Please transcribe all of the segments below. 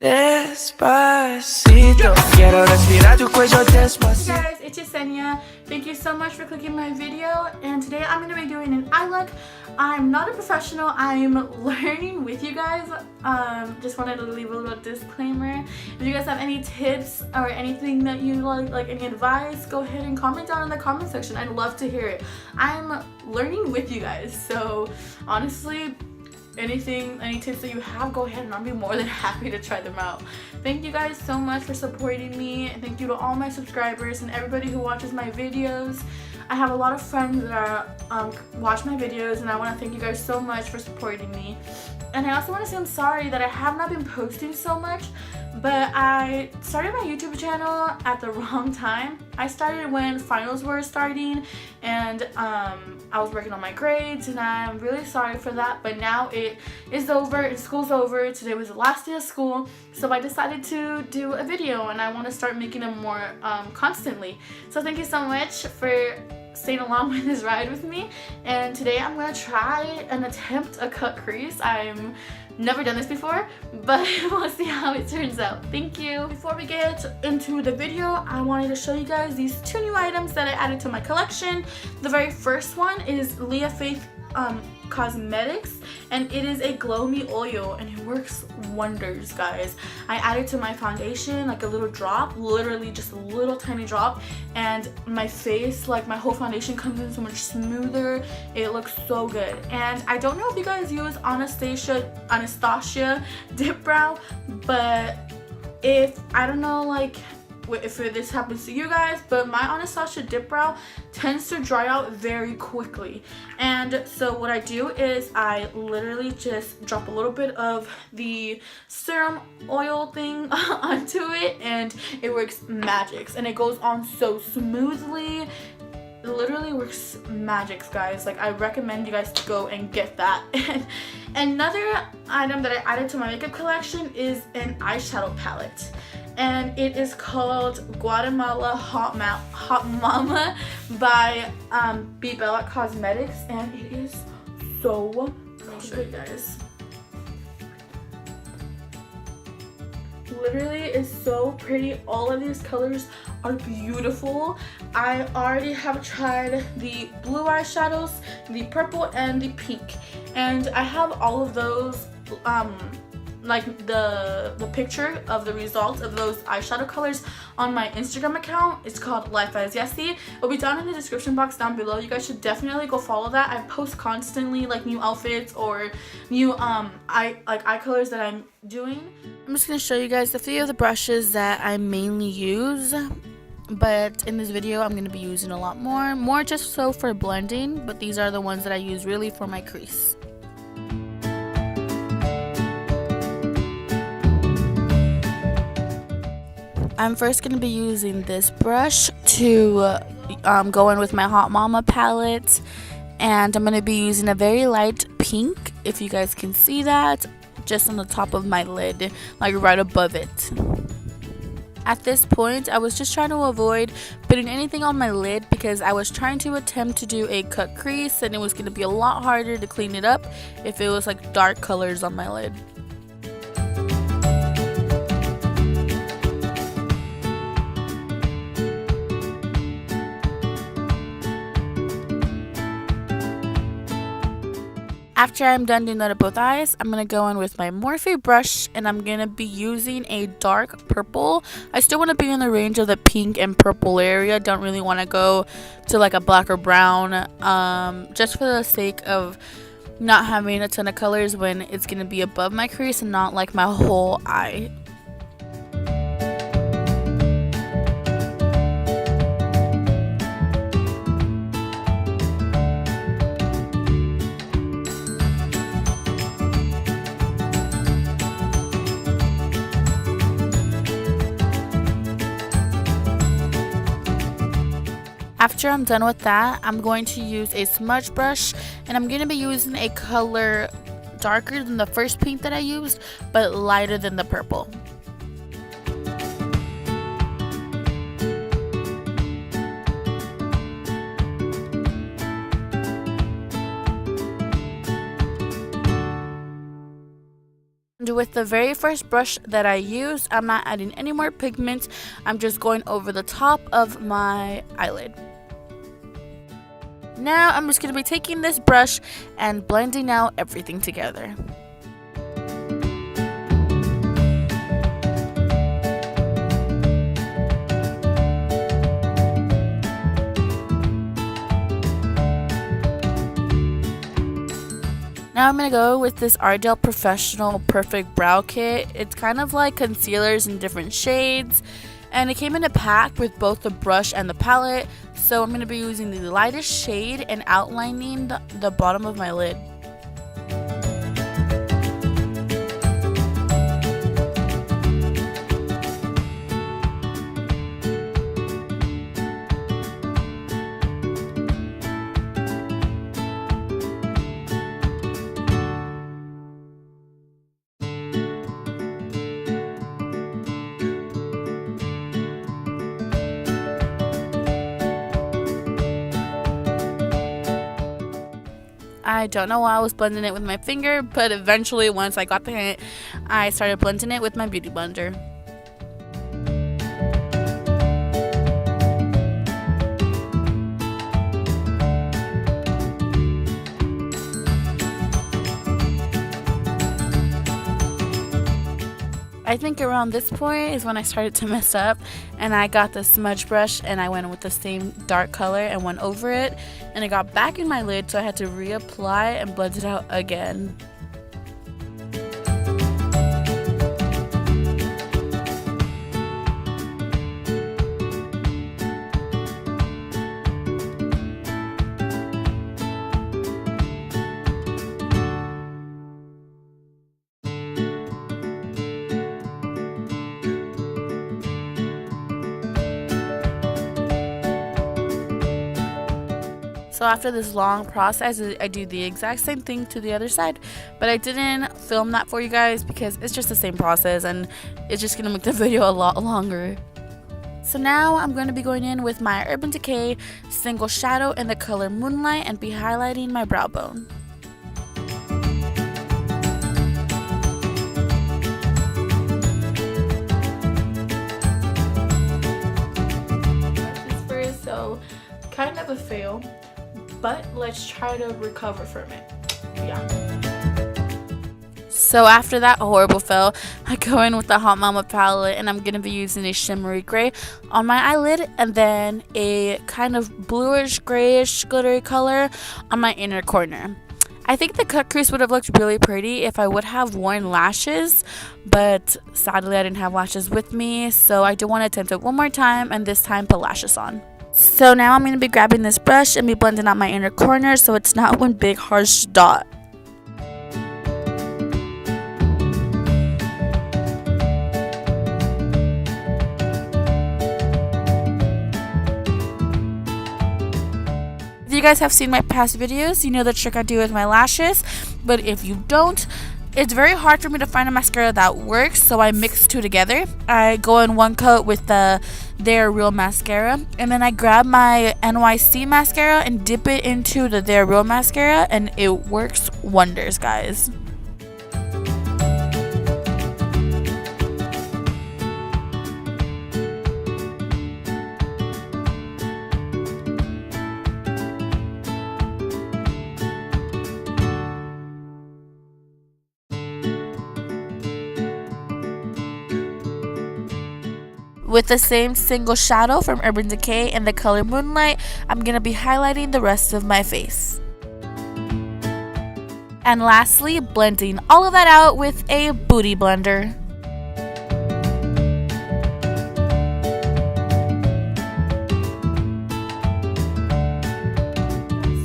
Despacito, quiero respirar tu cuello despacito. Hey guys, it's Yesenia. Thank you so much for clicking my video, and today I'm going to be doing an eye look. I'm not a professional, I'm learning with you guys. Just wanted to leave a little disclaimer. If you guys have any tips or anything that you like any advice, go ahead and comment down in the comment section. I'd love to hear it. I'm learning with you guys, so honestly, any tips that you have, go ahead and I'll be more than happy to try them out. Thank you guys so much for supporting me, and thank you to all my subscribers and everybody who watches my videos. I have a lot of friends that watch my videos, and I want to thank you guys so much for supporting me. And I also want to say I'm sorry that I have not been posting so much, but I started my YouTube channel at the wrong time. I started when finals were starting, and I was working on my grades, and I'm really sorry for that, but now it is over and school's over. Today was the last day of school, so I decided to do a video, and I want to start making them more constantly. So thank you so much for staying along with this ride with me, and today I'm going to try and attempt a cut crease. I'm never done this before, but we'll see how it turns out. Thank you. Before we get into the video, I wanted to show you guys these two new items that I added to my collection. The very first one is Leah Faith Cosmetics, and it is a Glow Me oil, and it works wonders, guys. I added to my foundation like a little drop, literally just a little tiny drop, and my face, like my whole foundation, comes in so much smoother. It looks so good. And I don't know if you guys use Anastasia Dip Brow, but I don't know like if this happens to you guys, but my Anastasia Dip Brow tends to dry out very quickly. And so what I do is I literally just drop a little bit of the serum oil thing onto it, and it works magics, and it goes on so smoothly. It literally works magics, guys. Like, I recommend you guys to go and get that. And another item that I added to my makeup collection is an eyeshadow palette, and it is called Guatemala Hot Mama by Be Bella Cosmetics, and it is so I'll show you guys. Literally is so pretty. All of these colors are beautiful. I already have tried the blue eyeshadows, the purple, and the pink, and I have all of those like the picture of the results of those eyeshadow colors on my Instagram account. It's called Life as Yessie. It'll be down in the description box down below. You guys should definitely go follow that. I post constantly like new outfits or new eye colors that I'm doing. I'm just gonna show you guys a few of the brushes that I mainly use, but in this video I'm gonna be using a lot more just so for blending, but these are the ones that I use really for my crease. I'm first going to be using this brush to go in with my Hot Mama palette, and I'm going to be using a very light pink, if you guys can see that, just on the top of my lid, like right above it. At this point, I was just trying to avoid putting anything on my lid because I was trying to attempt to do a cut crease, and it was going to be a lot harder to clean it up if it was like dark colors on my lid. After I'm done doing that at both eyes, I'm going to go in with my Morphe brush, and I'm going to be using a dark purple. I still want to be in the range of the pink and purple area. Don't really want to go to like a black or brown, just for the sake of not having a ton of colors when it's going to be above my crease and not like my whole eye. After I'm done with that, I'm going to use a smudge brush, and I'm going to be using a color darker than the first pink that I used, but lighter than the purple. And with the very first brush that I used, I'm not adding any more pigment. I'm just going over the top of my eyelid. Now I'm just going to be taking this brush and blending out everything together. Now I'm going to go with this Ardell Professional Perfect Brow Kit. It's kind of like concealers in different shades. And it came in a pack with both the brush and the palette. So I'm going to be using the lightest shade and outlining the bottom of my lid. I don't know why I was blending it with my finger, but eventually once I got the hint, I started blending it with my beauty blender. I think around this point is when I started to mess up, and I got the smudge brush and I went with the same dark color and went over it, and it got back in my lid, so I had to reapply and blend it out again. So after this long process, I do the exact same thing to the other side, but I didn't film that for you guys because it's just the same process and it's just gonna make the video a lot longer. So now I'm going to be going in with my Urban Decay Single Shadow in the color Moonlight and be highlighting my brow bone. So kind of a fail, but let's try to recover from it. So after that horrible fail, I go in with the Hot Mama palette, and I'm going to be using a shimmery gray on my eyelid and then a kind of bluish grayish glittery color on my inner corner. I think the cut crease would have looked really pretty if I would have worn lashes, but sadly I didn't have lashes with me, so I do want to attempt it one more time and this time put lashes on. So now I'm going to be grabbing this brush and be blending out my inner corner so it's not one big harsh dot. If you guys have seen my past videos, you know the trick I do with my lashes, but if you don't, it's very hard for me to find a mascara that works, so I mix two together. I go in one coat with the They're Real mascara, and then I grab my NYC mascara and dip it into the They're Real mascara, and it works wonders, guys. With the same single shadow from Urban Decay in the color Moonlight, I'm going to be highlighting the rest of my face. And lastly, blending all of that out with a booty blender.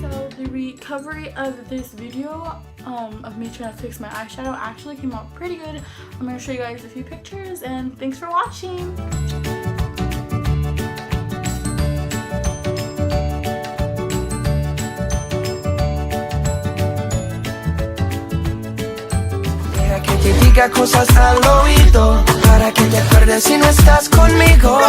So the recovery of this video of me trying to fix my eyeshadow actually came out pretty good. I'm going to show you guys a few pictures, and thanks for watching. Deja que te diga cosas al oído para que te acuerdes si no estás conmigo.